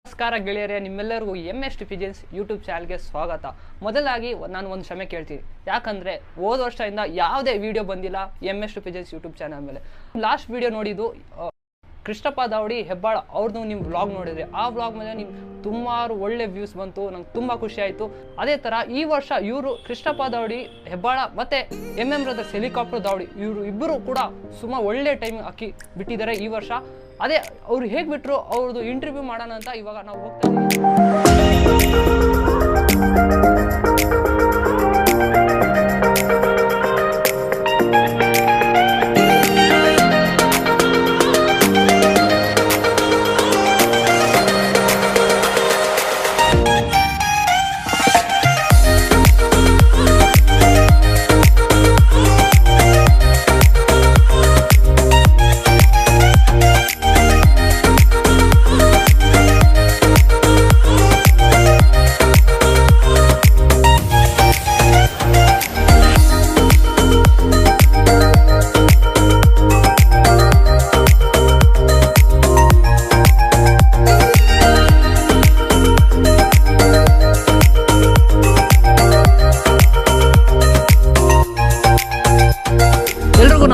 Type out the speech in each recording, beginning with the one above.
ನಮಸ್ಕಾರ ಗೆಳೆಯರೇ, ನಿಮ್ಮೆಲ್ಲರಿಗೂ Ms2 pigeons ಯೂಟ್ಯೂಬ್ ಚಾನಲ್ಗೆ ಸ್ವಾಗತ. ಮೊದಲಾಗಿ ನಾನು ಒಂದು ಕ್ಷಮೆ ಕೇಳ್ತೀನಿ, ಯಾಕಂದರೆ ಹೋದ ವರ್ಷದಿಂದ ಯಾವುದೇ ವಿಡಿಯೋ ಬಂದಿಲ್ಲ Ms2 pigeons ಯೂಟ್ಯೂಬ್ ಚಾನಲ್ ಮೇಲೆ. ಲಾಸ್ಟ್ ವಿಡಿಯೋ ನೋಡಿದ್ದು ಕೃಷ್ಣಪ್ಪ ದಾವಡಿ ಹೆಬ್ಬಾಳ ಅವ್ರದ್ದು ನೀವು ವ್ಲಾಗ್ ನೋಡಿದ್ರಿ. ಆ ವ್ಲಾಗ್ ಮೇಲೆ ನಿಮ್ಗೆ ಸುಮಾರು ಒಳ್ಳೆ ವ್ಯೂಸ್ ಬಂತು, ನಂಗೆ ತುಂಬ ಖುಷಿ ಆಯಿತು. ಅದೇ ಥರ ಈ ವರ್ಷ ಇವರು ಕೃಷ್ಣಪ್ಪ ದಾವಡಿ ಹೆಬ್ಬಾಳ ಮತ್ತು ಬ್ರದರ್ಸ್ ಹೆಲಿಕಾಪ್ಟರ್ ದಾವಡಿ ಇವರು ಇಬ್ಬರು ಕೂಡ ಸುಮಾರು ಒಳ್ಳೆ ಟೈಮ್ ಅಕ್ಕಿ ಬಿಟ್ಟಿದ್ದಾರೆ ಈ ವರ್ಷ. ಅದೇ ಅವ್ರು ಹೇಗೆ ಬಿಟ್ಟರು ಅವ್ರದ್ದು ಇಂಟರ್ವ್ಯೂ ಮಾಡೋಣ ಅಂತ ಇವಾಗ ನಾವು ಹೋಗ್ತಾ ಇದ್ದೀವಿ.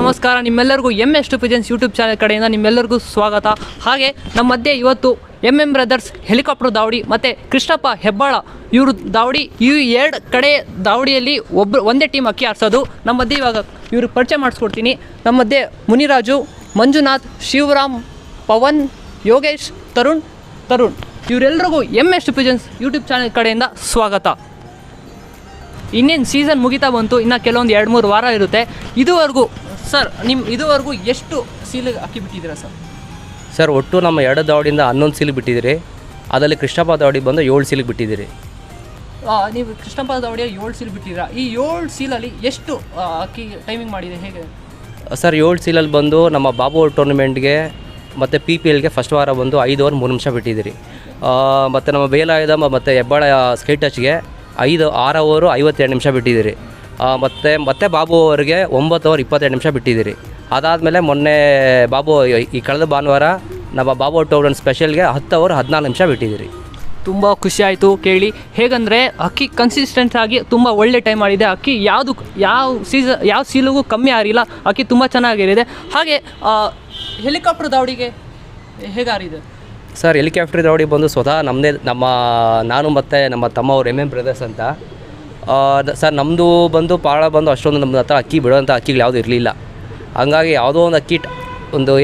ನಮಸ್ಕಾರ, ನಿಮ್ಮೆಲ್ಲರಿಗೂ Ms2 pigeons ಯೂಟ್ಯೂಬ್ ಚಾನಲ್ ಕಡೆಯಿಂದ ನಿಮ್ಮೆಲ್ಲರಿಗೂ ಸ್ವಾಗತ. ಹಾಗೆ ನಮ್ಮ ಮಧ್ಯೆ ಇವತ್ತು ಬ್ರದರ್ಸ್ ಹೆಲಿಕಾಪ್ಟರ್ ದಾವಡಿ ಮತ್ತು ಕೃಷ್ಣಪ್ಪ ಹೆಬ್ಬಾಳ ಇವರು ದಾವಡಿ ಈ ಎರಡು ಕಡೆ ದಾವಡಿಯಲ್ಲಿ ಒಂದೇ ಟೀಮ್ ಅಕ್ಕಿ ಆರಿಸೋದು. ನಮ್ಮ ಮಧ್ಯೆ ಇವಾಗ ಇವ್ರಿಗೆ ಪರಿಚಯ ಮಾಡಿಸ್ಕೊಡ್ತೀನಿ. ನಮ್ಮ ಮಧ್ಯೆ ಮುನಿರಾಜು, ಮಂಜುನಾಥ್, ಶಿವರಾಮ್, ಪವನ್, ಯೋಗೇಶ್, ತರುಣ್ ಇವರೆಲ್ಲರಿಗೂ Ms2 pigeons ಯೂಟ್ಯೂಬ್ ಚಾನಲ್ ಕಡೆಯಿಂದ ಸ್ವಾಗತ. ಇನ್ನೇನು ಸೀಸನ್ ಮುಗಿತಾ ಬಂತು, ಇನ್ನು ಕೆಲವೊಂದು 2-3 ವಾರ ಇರುತ್ತೆ. ಇದುವರೆಗೂ ಸರ್ ಇದುವರೆಗೂ ಎಷ್ಟು ಸೀಲು ಅಕ್ಕಿ ಬಿಟ್ಟಿದ್ದೀರಾ ಸರ್? ಒಟ್ಟು ನಮ್ಮ 2 ದಾವಡಿಯಿಂದ 11 ಸೀಲು ಬಿಟ್ಟಿದ್ದೀರಿ. ಅದರಲ್ಲಿ ಕೃಷ್ಣಪ್ಪ ದಾವಡಿ ಬಂದು 7 ಸೀಲಿಗೆ ಬಿಟ್ಟಿದ್ದೀರಿ. ನೀವು ಕೃಷ್ಣಪ್ಪ ದಾವಡಿಯಲ್ಲಿ 7 ಸೀಲ್ ಬಿಟ್ಟಿದ್ದೀರಾ. ಈ 7 ಸೀಲಲ್ಲಿ ಎಷ್ಟು ಅಕ್ಕಿ ಟೈಮಿಂಗ್ ಮಾಡಿದೆ ಹೇಗೆ ಸರ್? 7 ಸೀಲಲ್ಲಿ ಬಂದು ನಮ್ಮ ಬಾಬು ಟೂರ್ನಮೆಂಟ್ಗೆ ಮತ್ತು PPLಗೆ ಫಸ್ಟ್ ವಾರ ಬಂದು 5 ಅವರ್ 3 ನಿಮಿಷ ಬಿಟ್ಟಿದ್ದೀರಿ. ಮತ್ತು ನಮ್ಮ ಬೇಲಾಯುಧ ಮತ್ತು ಹೆಬ್ಬಾಳ ಸ್ಕೈ ಟಚ್ಗೆ 6 ಅವರು 52 ನಿಮಿಷ ಬಿಟ್ಟಿದ್ದೀರಿ. ಮತ್ತು ಬಾಬು ಅವರಿಗೆ 9 ಅವರ್ 22 ನಿಮಿಷ ಬಿಟ್ಟಿದ್ದೀರಿ. ಅದಾದಮೇಲೆ ಮೊನ್ನೆ ಬಾಬು ಈ ಕಳೆದ ಭಾನುವಾರ ನಮ್ಮ ಬಾಬು ಟೂರ್ನಮೆಂಟ್ ಸ್ಪೆಷಲ್ಗೆ 10 ಅವರ್ 14 ನಿಮಿಷ ಬಿಟ್ಟಿದ್ದೀರಿ. ತುಂಬ ಖುಷಿ ಆಯಿತು ಕೇಳಿ. ಹೇಗೆಂದರೆ ಅಕ್ಕಿ ಕನ್ಸಿಸ್ಟೆಂಟ್ ಆಗಿ ತುಂಬ ಒಳ್ಳೆ ಟೈಮ್ ಆಡಿದೆ. ಅಕ್ಕಿ ಯಾವ ಸೀಲಿಗೂ ಕಮ್ಮಿ ಆಗಿಲ್ಲ. ಅಕ್ಕಿ ತುಂಬ ಚೆನ್ನಾಗಿರಿದೆ. ಹಾಗೆ ಹೆಲಿಕಾಪ್ಟರ್ ದಾವಡಿಗೆ ಹೇಗೆ ಆರಿದೆ ಸರ್? ಹೆಲಿಕಾಪ್ಟರ್ ದಾವಡಿ ಬಂದು ಸ್ವತಃ ನಾನು ಮತ್ತು ನಮ್ಮ ತಮ್ಮವ್ರು ಬ್ರದರ್ಸ್ ಅಂತ ಸರ್. ನಮ್ಮದು ಬಂದು ಪಾಳ ಬಂದು ಅಷ್ಟೊಂದು ನಮ್ಮ ಹತ್ರ ಅಕ್ಕಿ ಬಿಡೋಂಥ ಅಕ್ಕಿಗಳು ಯಾವುದೂ ಇರಲಿಲ್ಲ. ಹಂಗಾಗಿ ಯಾವುದೋ ಒಂದು ಅಕ್ಕಿ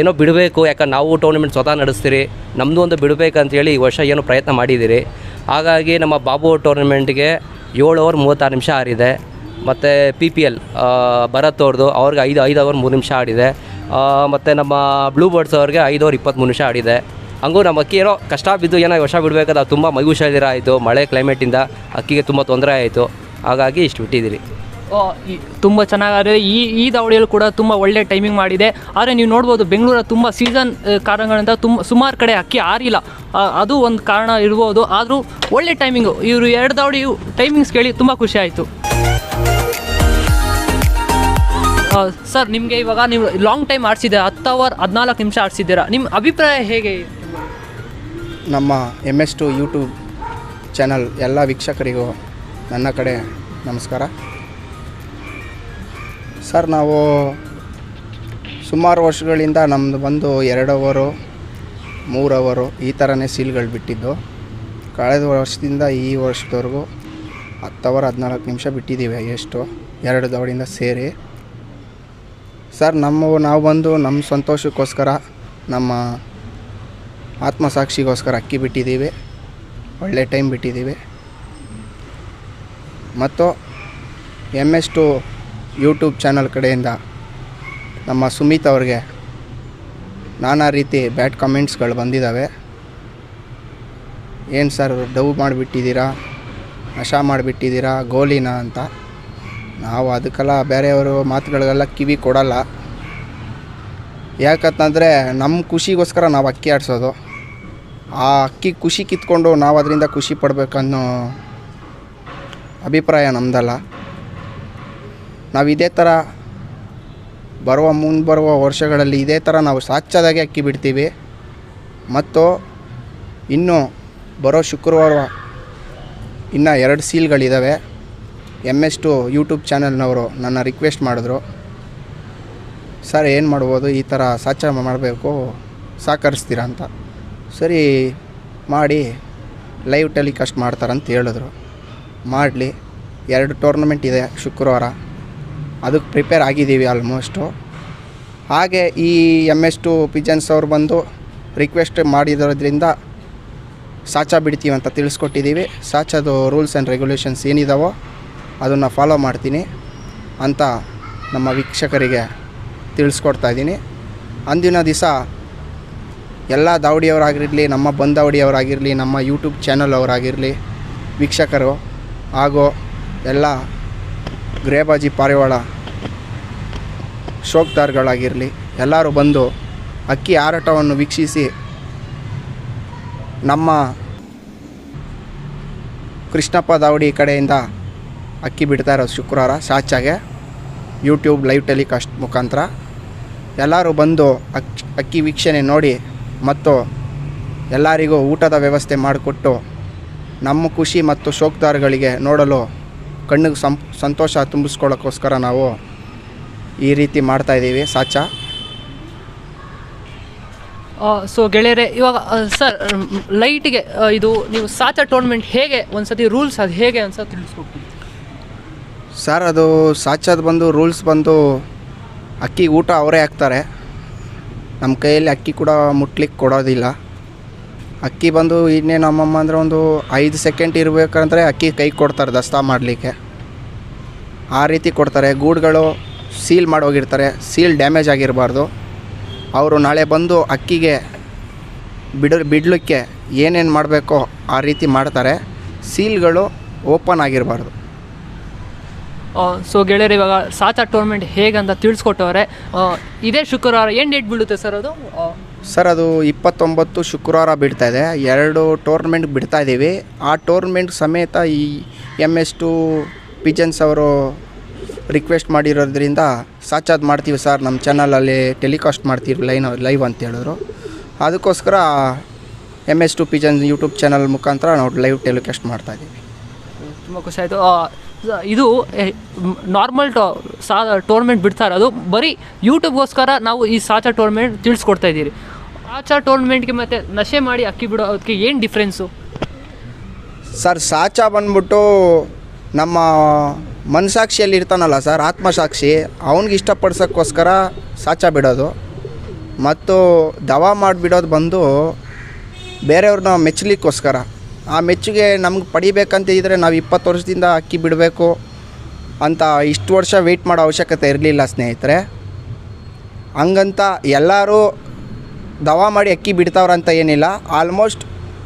ಏನೋ ಬಿಡಬೇಕು, ಯಾಕಂದ್ರೆ ನಾವು ಟೂರ್ನಮೆಂಟ್ ಸ್ವತಃ ನಡೆಸ್ತೀರಿ, ನಮ್ಮದು ಒಂದು ಬಿಡಬೇಕಂತೇಳಿ ಈ ವರ್ಷ ಏನೋ ಪ್ರಯತ್ನ ಮಾಡಿದ್ದೀರಿ. ಹಾಗಾಗಿ ನಮ್ಮ ಬಾಬು ಟೂರ್ನಮೆಂಟ್ಗೆ 7 ಅವರ್ 36 ನಿಮಿಷ ಆಡಿದೆ. ಮತ್ತು PPL ಭರತ್ ಅವ್ರದ್ದು ಅವ್ರಿಗೆ 5 ಅವರ್ 3 ನಿಮಿಷ ಆಡಿದೆ. ಮತ್ತು ನಮ್ಮ ಬ್ಲೂ ಬರ್ಡ್ಸ್ ಅವ್ರಿಗೆ 5 ಅವರ್ 23 ನಿಮಿಷ ಆಡಿದೆ. ಹಂಗೂ ನಮ್ಮ ಅಕ್ಕಿ ಏನೋ ಕಷ್ಟ ಬಿದ್ದು ಏನೋ ವರ್ಷ ಬಿಡಬೇಕಾದ್ರೆ ತುಂಬ ಮೈಗುಷಾದಿರ ಆಯಿತು. ಮಳೆ ಕ್ಲೈಮೇಟಿಂದ ಅಕ್ಕಿಗೆ ತುಂಬ ತೊಂದರೆ ಆಯಿತು. ಹಾಗಾಗಿ ಇಷ್ಟು ಬಿಟ್ಟಿದ್ದೀರಿ. ತುಂಬ ಚೆನ್ನಾಗಿದೆ. ಈ ದಾವಡಿಯಲ್ಲಿ ಕೂಡ ತುಂಬ ಒಳ್ಳೆ ಟೈಮಿಂಗ್ ಮಾಡಿದೆ. ಆದರೆ ನೀವು ನೋಡ್ಬೋದು ಬೆಂಗಳೂರಲ್ಲಿ ತುಂಬ ಸೀಸನ್ ಕಾರಣಗಳಿಂದ ಸುಮಾರು ಕಡೆ ಅಕ್ಕಿ ಆರಿಲ್ಲ. ಅದು ಒಂದು ಕಾರಣ ಇರ್ಬೋದು. ಆದರೂ ಒಳ್ಳೆ ಟೈಮಿಂಗು. ಇವರು 2 ದಾವಡಿ ಟೈಮಿಂಗ್ಸ್ ಕೇಳಿ ತುಂಬ ಖುಷಿ ಆಯಿತು. ಸರ್, ನಿಮಗೆ ಇವಾಗ ನೀವು ಲಾಂಗ್ ಟೈಮ್ ಆಡಿಸಿದೆ, 10 ಅವರ್ 14 ನಿಮಿಷ ಆಡಿಸಿದ್ದೀರಾ. ನಿಮ್ಮ ಅಭಿಪ್ರಾಯ ಹೇಗೆ? ನಮ್ಮ Ms2 ಯೂಟ್ಯೂಬ್ ಚಾನಲ್ ಎಲ್ಲ ವೀಕ್ಷಕರಿಗೂ ನನ್ನ ಕಡೆ ನಮಸ್ಕಾರ. ಸರ್, ನಾವು ಸುಮಾರು ವರ್ಷಗಳಿಂದ ನಮ್ಮದು ಬಂದು 2 ಅವರು 3 ಅವರು ಈ ಥರನೇ ಸೀಲ್ಗಳು ಬಿಟ್ಟಿದ್ದು. ಕಳೆದ ವರ್ಷದಿಂದ ಈ ವರ್ಷದವರೆಗೂ 10 ಅವರ್ 14 ನಿಮಿಷ ಬಿಟ್ಟಿದ್ದೀವಿ. ಎಷ್ಟು 2 ದಾವಡಿಯಿಂದ ಸೇರಿ. ಸರ್, ನಾವು ಬಂದು ನಮ್ಮ ಸಂತೋಷಕ್ಕೋಸ್ಕರ, ನಮ್ಮ ಆತ್ಮಸಾಕ್ಷಿಗೋಸ್ಕರ ಅಕ್ಕಿ ಬಿಟ್ಟಿದ್ದೀವಿ. ಒಳ್ಳೆ ಟೈಮ್ ಬಿಟ್ಟಿದ್ದೀವಿ. ಮತ್ತು Ms2 ಯೂಟ್ಯೂಬ್ ಚಾನಲ್ ಕಡೆಯಿಂದ ನಮ್ಮ ಸುಮಿತ್ ಅವ್ರಿಗೆ ನಾನಾ ರೀತಿ ಬ್ಯಾಡ್ ಕಮೆಂಟ್ಸ್ಗಳು ಬಂದಿದ್ದಾವೆ. ಏನು ಸರ್ ಡವ್ ಮಾಡಿಬಿಟ್ಟಿದ್ದೀರಾ, ನಶಾ ಮಾಡಿಬಿಟ್ಟಿದ್ದೀರಾ, ಗೋಲಿನ ಅಂತ. ನಾವು ಅದಕ್ಕೆಲ್ಲ ಬೇರೆಯವರು ಮಾತುಗಳಿಗೆಲ್ಲ ಕಿವಿ ಕೊಡಲ್ಲ. ಯಾಕಂತಂದರೆ ನಮ್ಮ ಖುಷಿಗೋಸ್ಕರ ನಾವು ಅಕ್ಕಿ ಆಡಿಸೋದು. ಆ ಅಕ್ಕಿ ಖುಷಿ ಕಿತ್ಕೊಂಡು ನಾವು ಅದರಿಂದ ಖುಷಿ ಪಡಬೇಕನ್ನೋ ಅಭಿಪ್ರಾಯ ನಮ್ಮದಲ್ಲ. ನಾವು ಇದೇ ಥರ ಮುಂಬರುವ ವರ್ಷಗಳಲ್ಲಿ ಇದೇ ಥರ ನಾವು ಸಾಚದಾಗೆ ಅಕ್ಕಿ ಬಿಡ್ತೀವಿ. ಮತ್ತು ಇನ್ನೂ ಬರೋ ಶುಕ್ರವಾರ ಇನ್ನೂ 2 ಸೀಲ್ಗಳಿದ್ದಾವೆ. MS2 ಯೂಟ್ಯೂಬ್ ಚಾನಲ್ನವರು ನನ್ನ ರಿಕ್ವೆಸ್ಟ್ ಮಾಡಿದ್ರು, ಸರ್ ಏನು ಮಾಡ್ಬೋದು, ಈ ಥರ ಸಾಚ ಮಾಡಬೇಕು, ಸಹಕರಿಸ್ತೀರಾ ಅಂತ. ಸರಿ ಮಾಡಿ ಲೈವ್ ಟೆಲಿಕಾಸ್ಟ್ ಮಾಡ್ತಾರಂತ ಹೇಳಿದ್ರು. ಮಾಡಲಿ, 2 ಟೂರ್ನಮೆಂಟ್ ಇದೆ ಶುಕ್ರವಾರ, ಅದಕ್ಕೆ ಪ್ರಿಪೇರ್ ಆಗಿದ್ದೀವಿ ಆಲ್ಮೋಸ್ಟು. ಹಾಗೆ ಈ MS2 ಪಿಜನ್ಸ್ ಅವ್ರು ಬಂದು ರಿಕ್ವೆಸ್ಟ್ ಮಾಡಿರೋದ್ರಿಂದ ಸಾಚ ಬಿಡ್ತೀವಿ ಅಂತ ತಿಳಿಸ್ಕೊಟ್ಟಿದ್ದೀವಿ. ಸಾಚದು ರೂಲ್ಸ್ ಆ್ಯಂಡ್ ರೆಗ್ಯುಲೇಷನ್ಸ್ ಏನಿದಾವೋ ಅದನ್ನು ಫಾಲೋ ಮಾಡ್ತೀನಿ ಅಂತ ನಮ್ಮ ವೀಕ್ಷಕರಿಗೆ ತಿಳಿಸ್ಕೊಡ್ತಾಯಿದ್ದೀನಿ. ಅಂದಿನ ದಿವಸ ಎಲ್ಲ ದಾವಡಿಯವರಾಗಿರಲಿ, ನಮ್ಮ ಬಂದಾವಡಿಯವರಾಗಿರಲಿ, ನಮ್ಮ ಯೂಟ್ಯೂಬ್ ಚಾನಲ್ ಅವರಾಗಿರಲಿ, ವೀಕ್ಷಕರು ಹಾಗೂ ಎಲ್ಲ ಗ್ರೇಬಾಜಿ ಪಾರಿವಾಳ ಶೋಕ್ದಾರ್ಗಳಾಗಿರಲಿ ಎಲ್ಲರೂ ಬಂದು ಅಕ್ಕಿ ಹಾರಾಟವನ್ನು ವೀಕ್ಷಿಸಿ ನಮ್ಮ ಕೃಷ್ಣಪ್ಪ ದಾವಡಿ ಕಡೆಯಿಂದ ಅಕ್ಕಿ ಬಿಡ್ತಾ ಇರೋದು ಶುಕ್ರವಾರ ಸಾಚಾಗೆ ಯೂಟ್ಯೂಬ್ ಲೈವ್ ಟೆಲಿಕಾಸ್ಟ್ ಮುಖಾಂತರ. ಎಲ್ಲರೂ ಬಂದು ಅಕ್ಕಿ ವೀಕ್ಷಣೆ ನೋಡಿ ಮತ್ತು ಎಲ್ಲರಿಗೂ ಊಟದ ವ್ಯವಸ್ಥೆ ಮಾಡಿಕೊಟ್ಟು ನಮ್ಮ ಖುಷಿ ಮತ್ತು ಶೋಕ್ದಾರಗಳಿಗೆ ನೋಡಲು ಕಣ್ಣಿಗೆ ಸಂತೋಷ ತುಂಬಿಸ್ಕೊಳ್ಳೋಕ್ಕೋಸ್ಕರ ನಾವು ಈ ರೀತಿ ಮಾಡ್ತಾಯಿದ್ದೀವಿ ಸಾಚ. ಸೊ ಗೆಳೆಯರೆ, ಇವಾಗ ಸರ್ ಲೈಟಿಗೆ ಇದು ನೀವು ಸಾಚ ಟೂರ್ನಮೆಂಟ್ ಹೇಗೆ ಒಂದ್ಸತಿ ರೂಲ್ಸ್ ಅದು ಹೇಗೆ ಅನ್ಸ ತಿಳಿಸ್ಕೊಡ್ತೀವಿ ಸರ್. ಅದು ಸಾಚದು ಬಂದು ರೂಲ್ಸ್ ಬಂದು ಅಕ್ಕಿ ಊಟ ಅವರೇ ಹಾಕ್ತಾರೆ, ನಮ್ಮ ಕೈಯಲ್ಲಿ ಅಕ್ಕಿ ಕೂಡ ಮುಟ್ಲಿಕ್ಕೆ ಕೊಡೋದಿಲ್ಲ. ಅಕ್ಕಿ ಬಂದು ಇನ್ನೇ ನಮ್ಮಮ್ಮ ಅಂದರೆ ಒಂದು 5 ಸೆಕೆಂಡ್ ಇರಬೇಕಂದ್ರೆ ಅಕ್ಕಿ ಕೈ ಕೊಡ್ತಾರೆ ದಸ್ತಾ ಮಾಡಲಿಕ್ಕೆ, ಆ ರೀತಿ ಕೊಡ್ತಾರೆ. ಗೂಡುಗಳು ಸೀಲ್ ಮಾಡೋಗಿರ್ತಾರೆ, ಸೀಲ್ ಡ್ಯಾಮೇಜ್ ಆಗಿರಬಾರ್ದು. ಅವರು ನಾಳೆ ಬಂದು ಅಕ್ಕಿಗೆ ಬಿಡಲಿಕ್ಕೆ ಏನೇನು ಮಾಡಬೇಕೋ ಆ ರೀತಿ ಮಾಡ್ತಾರೆ. ಸೀಲ್ಗಳು ಓಪನ್ ಆಗಿರಬಾರ್ದು. ಸೊ ಗೆಳೆಯರು, ಇವಾಗ ಸಾಚ ಟೂರ್ನಮೆಂಟ್ ಹೇಗಂತ ತಿಳಿಸ್ಕೊಟ್ಟವ್ರೆ. ಇದೇ ಶುಕ್ರವಾರ ಏನು ಡೇಟ್ ಬೀಳುತ್ತೆ ಸರ್ ಅದು? ಸರ್ ಅದು 29 ಶುಕ್ರವಾರ ಬಿಡ್ತಾಯಿದೆ. 2 ಟೂರ್ನಮೆಂಟ್ ಬಿಡ್ತಾಯಿದ್ದೀವಿ. ಆ ಟೂರ್ನಮೆಂಟ್ ಸಮೇತ ಈ MS2 ಪಿಜನ್ಸ್ ಅವರು ರಿಕ್ವೆಸ್ಟ್ ಮಾಡಿರೋದ್ರಿಂದ ಸಾಚಾದ್ ಮಾಡ್ತೀವಿ ಸರ್, ನಮ್ಮ ಚಾನಲಲ್ಲಿ ಟೆಲಿಕಾಸ್ಟ್ ಮಾಡ್ತೀವಿ ಲೈವ್ ಅಂತ ಹೇಳಿದ್ರು. ಅದಕ್ಕೋಸ್ಕರ MS2 ಪಿಜನ್ ಯೂಟ್ಯೂಬ್ ಚಾನಲ್ ಮುಖಾಂತರ ನಾವು ಲೈವ್ ಟೆಲಿಕಾಸ್ಟ್ ಮಾಡ್ತಾಯಿದ್ದೀವಿ. ತುಂಬ ಖುಷಿ ಆಯಿತು. ಇದು ನಾರ್ಮಲ್ ಟೂರ್ನಮೆಂಟ್ ಬಿಡ್ತಾ ಇರೋದು ಬರೀ ಯೂಟ್ಯೂಬ್ಗೋಸ್ಕರ ನಾವು ಈ ಸಾಚ ಟೂರ್ನಮೆಂಟ್ ತಿಳಿಸ್ಕೊಡ್ತಾ ಇದ್ದೀರಿ. ಸಾಚ ಟೂರ್ನಮೆಂಟ್ಗೆ ಮತ್ತು ನಶೆ ಮಾಡಿ ಅಕ್ಕಿ ಬಿಡೋ ಅದಕ್ಕೆ ಏನು ಡಿಫ್ರೆನ್ಸು ಸರ್? ಸಾಚ ಬಂದ್ಬಿಟ್ಟು ನಮ್ಮ ಮನಸಾಕ್ಷಿಯಲ್ಲಿ ಇರ್ತಾನಲ್ಲ ಸರ್, ಆತ್ಮಸಾಕ್ಷಿ, ಅವನಿಗೆ ಇಷ್ಟಪಡ್ಸೋಕ್ಕೋಸ್ಕರ ಸಾಚ ಬಿಡೋದು. ಮತ್ತು ದವಾ ಮಾಡಿಬಿಡೋದು ಬಂದು ಬೇರೆಯವ್ರನ್ನ ಮೆಚ್ಚಲಿಕ್ಕೋಸ್ಕರ. ಆ ಮೆಚ್ಚುಗೆ ನಮ್ಗೆ ಪಡಿಬೇಕಂತ ಇದ್ದರೆ ನಾವು 20 ವರ್ಷದಿಂದ ಅಕ್ಕಿ ಬಿಡಬೇಕು ಅಂತ ಇಷ್ಟು ವರ್ಷ ವೆಯ್ಟ್ ಮಾಡೋ ಅವಶ್ಯಕತೆ ಇರಲಿಲ್ಲ ಸ್ನೇಹಿತರೆ. ಹಂಗಂತ ಎಲ್ಲರೂ ದವಾ ಮಾಡಿ ಅಕ್ಕಿ ಬಿಡ್ತಾವ್ರಂತ ಏನಿಲ್ಲ. ಆಲ್ಮೋಸ್ಟ್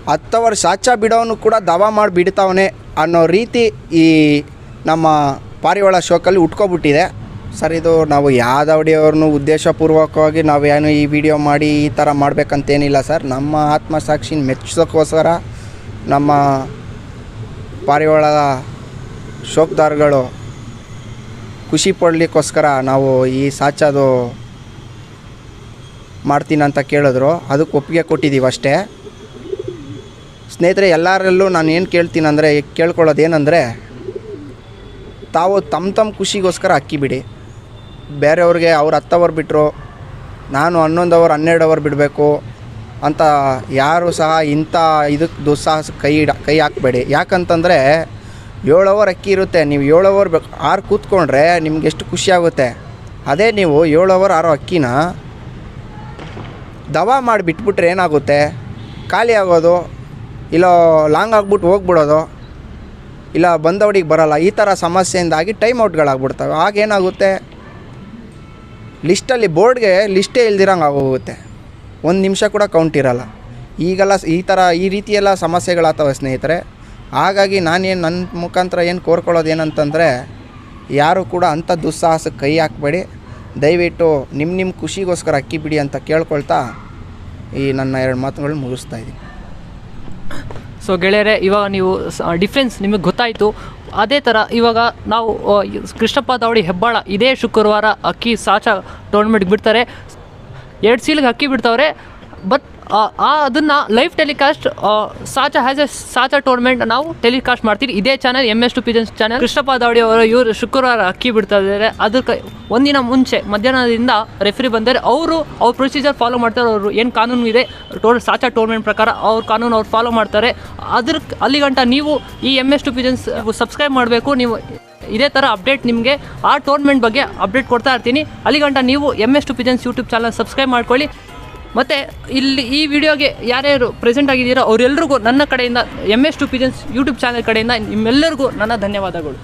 10 ವರ್ಷ ಸಾಚ ಬಿಡೋನು ಕೂಡ ದವಾ ಮಾಡಿ ಬಿಡ್ತಾವನೆ ಅನ್ನೋ ರೀತಿ ಈ ನಮ್ಮ ಪಾರಿವಾಳ ಶೋಕಲ್ಲಿ ಉಟ್ಕೊಬಿಟ್ಟಿದೆ ಸರ್. ಇದು ನಾವು ಯಾವ್ದವಡಿಯವ್ರನ್ನೂ ಉದ್ದೇಶಪೂರ್ವಕವಾಗಿ ನಾವೇನು ಈ ವಿಡಿಯೋ ಮಾಡಿ ಈ ಥರ ಮಾಡಬೇಕಂತೇನಿಲ್ಲ ಸರ್. ನಮ್ಮ ಆತ್ಮಸಾಕ್ಷಿನ ಮೆಚ್ಚೋಕ್ಕೋಸ್ಕರ ನಮ್ಮ ಪಾರಿವಾಳದ ಶೋಕ್ದಾರ್ಗಳು ಖುಷಿ ಪಡಲಿಕ್ಕೋಸ್ಕರ ನಾವು ಈ ಸಾಚದು ಮಾಡ್ತೀನಿ ಅಂತ ಕೇಳಿದ್ರು, ಅದಕ್ಕೆ ಒಪ್ಪಿಗೆ ಕೊಟ್ಟಿದ್ದೀವಿ ಅಷ್ಟೇ ಸ್ನೇಹಿತರೆ. ಎಲ್ಲರಲ್ಲೂ ನಾನು ಏನು ಕೇಳ್ತೀನಿ ಅಂದರೆ, ಕೇಳ್ಕೊಳ್ಳೋದೇನೆಂದರೆ, ತಾವು ತಮ್ಮ ಖುಷಿಗೋಸ್ಕರ ಅಕ್ಕಿ ಬಿಡಿ. ಬೇರೆಯವ್ರಿಗೆ ಅವ್ರು 10 ಅವರ್ ಬಿಟ್ಟರು, ನಾನು 11 ಅವರ್ 12 ಅವರ್ ಬಿಡಬೇಕು ಅಂತ ಯಾರೂ ಸಹ ಇಂಥ ಇದಕ್ಕೆ ದುಸ್ಸಾಹಸ ಕೈ ಹಾಕಬೇಡಿ. ಯಾಕಂತಂದರೆ 7 ಅವರ್ ಅಕ್ಕಿ ಇರುತ್ತೆ, ನೀವು 7 ಅವರ್ 6 ಕೂತ್ಕೊಂಡ್ರೆ ನಿಮ್ಗೆ ಎಷ್ಟು ಖುಷಿಯಾಗುತ್ತೆ. ಅದೇ ನೀವು 7 ಅವರ್ 6 ಅಕ್ಕಿನ ದವಾ ಮಾಡಿ ಬಿಟ್ಬಿಟ್ರೆ ಏನಾಗುತ್ತೆ, ಖಾಲಿ ಆಗೋದು, ಇಲ್ಲ ಲಾಂಗ್ ಆಗ್ಬಿಟ್ಟು ಹೋಗ್ಬಿಡೋದು, ಇಲ್ಲ ಬಂದವಡಿಗೆ ಬರೋಲ್ಲ, ಈ ಥರ ಸಮಸ್ಯೆಯಿಂದಾಗಿ ಟೈಮ್ ಔಟ್ಗಳಾಗ್ಬಿಡ್ತವೆ. ಆಗೇನಾಗುತ್ತೆ, ಲಿಸ್ಟಲ್ಲಿ ಬೋರ್ಡ್ಗೆ ಲಿಸ್ಟೇ ಇಲ್ದಿರಂಗೆ ಆಗೋಗುತ್ತೆ, 1 ನಿಮಿಷ ಕೂಡ ಕೌಂಟ್ ಇರೋಲ್ಲ. ಈಗೆಲ್ಲ ಈ ರೀತಿಯೆಲ್ಲ ಸಮಸ್ಯೆಗಳಾಗ್ತವೆ ಸ್ನೇಹಿತರೆ. ಹಾಗಾಗಿ ನಾನೇನು ನನ್ನ ಮುಖಾಂತರ ಏನು ಕೋರ್ಕೊಳ್ಳೋದು ಏನಂತಂದರೆ, ಯಾರು ಕೂಡ ಅಂಥ ದುಸ್ಸಾಹಸಕ್ಕೆ ಕೈ ಹಾಕಬೇಡಿ. ದಯವಿಟ್ಟು ನಿಮ್ಮ ಖುಷಿಗೋಸ್ಕರ ಅಕ್ಕಿ ಬಿಡಿ ಅಂತ ಕೇಳ್ಕೊಳ್ತಾ ಈ ನನ್ನ 2 ಮಾತುಗಳು ಮುಗಿಸ್ತಾ ಇದ್ದೀನಿ. ಸೊ ಗೆಳೆಯರೆ, ಇವಾಗ ನೀವು ಡಿಫ್ರೆನ್ಸ್ ನಿಮಗೆ ಗೊತ್ತಾಯಿತು. ಅದೇ ಥರ ಇವಾಗ ನಾವು ಕೃಷ್ಣಪ್ಪ ದಾವಡಿ ಹೆಬ್ಬಾಳ ಇದೇ ಶುಕ್ರವಾರ ಅಕ್ಕಿ ಸಾಚ ಟೂರ್ನಮೆಂಟ್ಗೆ ಬಿಡ್ತಾರೆ. 2 ಸೀಲ್ಗೆ ಅಕ್ಕಿ ಬಿಡ್ತಾವ್ರೆ. ಬಟ್ ಅದನ್ನು ಲೈವ್ ಟೆಲಿಕಾಸ್ಟ್ ಸಾಚಾ ಟೂರ್ನಮೆಂಟ್ ನಾವು ಟೆಲಿಕಾಸ್ಟ್ ಮಾಡ್ತೀವಿ. ಇದೇ channel MS2 pigeons channel. Krishnappa Davadi ಅವರು ಇವರು ಶುಕ್ರವಾರ ಅಕ್ಕಿ ಬಿಡ್ತಾ ಇದ್ದಾರೆ. ಅದಕ್ಕೆ ಒಂದಿನ ಮುಂಚೆ ಮಧ್ಯಾಹ್ನದಿಂದ ರೆಫ್ರಿ ಬಂದರೆ ಅವ್ರ ಪ್ರೊಸೀಜರ್ ಫಾಲೋ ಮಾಡ್ತಾರೆ. ಅವರು ಏನು ಕಾನೂನು ಇದೆ ಸಾಚಾ ಟೂರ್ನಮೆಂಟ್ ಪ್ರಕಾರ ಅವ್ರ ಕಾನೂನು ಅವ್ರು ಫಾಲೋ ಮಾಡ್ತಾರೆ. ಅಲ್ಲಿಗಂಟ ನೀವು ಈ MS2 ಪಿಜನ್ಸ್ ಸಬ್ಸ್ಕ್ರೈಬ್ ಮಾಡಬೇಕು. ನೀವು ಇದೇ ಥರ ಅಪ್ಡೇಟ್ ನಿಮಗೆ ಆ ಟೂರ್ನಮೆಂಟ್ ಬಗ್ಗೆ ಅಪ್ಡೇಟ್ ಕೊಡ್ತಾ ಇರ್ತೀನಿ. ಅಲ್ಲಿಗಂಟ ನೀವು MS2 pigeons YouTube channel subscribe ಮಾಡ್ಕೊಳ್ಳಿ. ಮತ್ತು ಇಲ್ಲಿ ಈ ವಿಡಿಯೋಗೆ ಯಾರ್ಯಾರು ಪ್ರೆಸೆಂಟ್ ಆಗಿದ್ದೀರೋ ಅವರೆಲ್ಲರಿಗೂ ನನ್ನ ಕಡೆಯಿಂದ MS2 ಪಿಜನ್ಸ್ ಯೂಟ್ಯೂಬ್ ಚಾನಲ್ ಕಡೆಯಿಂದ ನಿಮ್ಮೆಲ್ಲರಿಗೂ ನನ್ನ ಧನ್ಯವಾದಗಳು.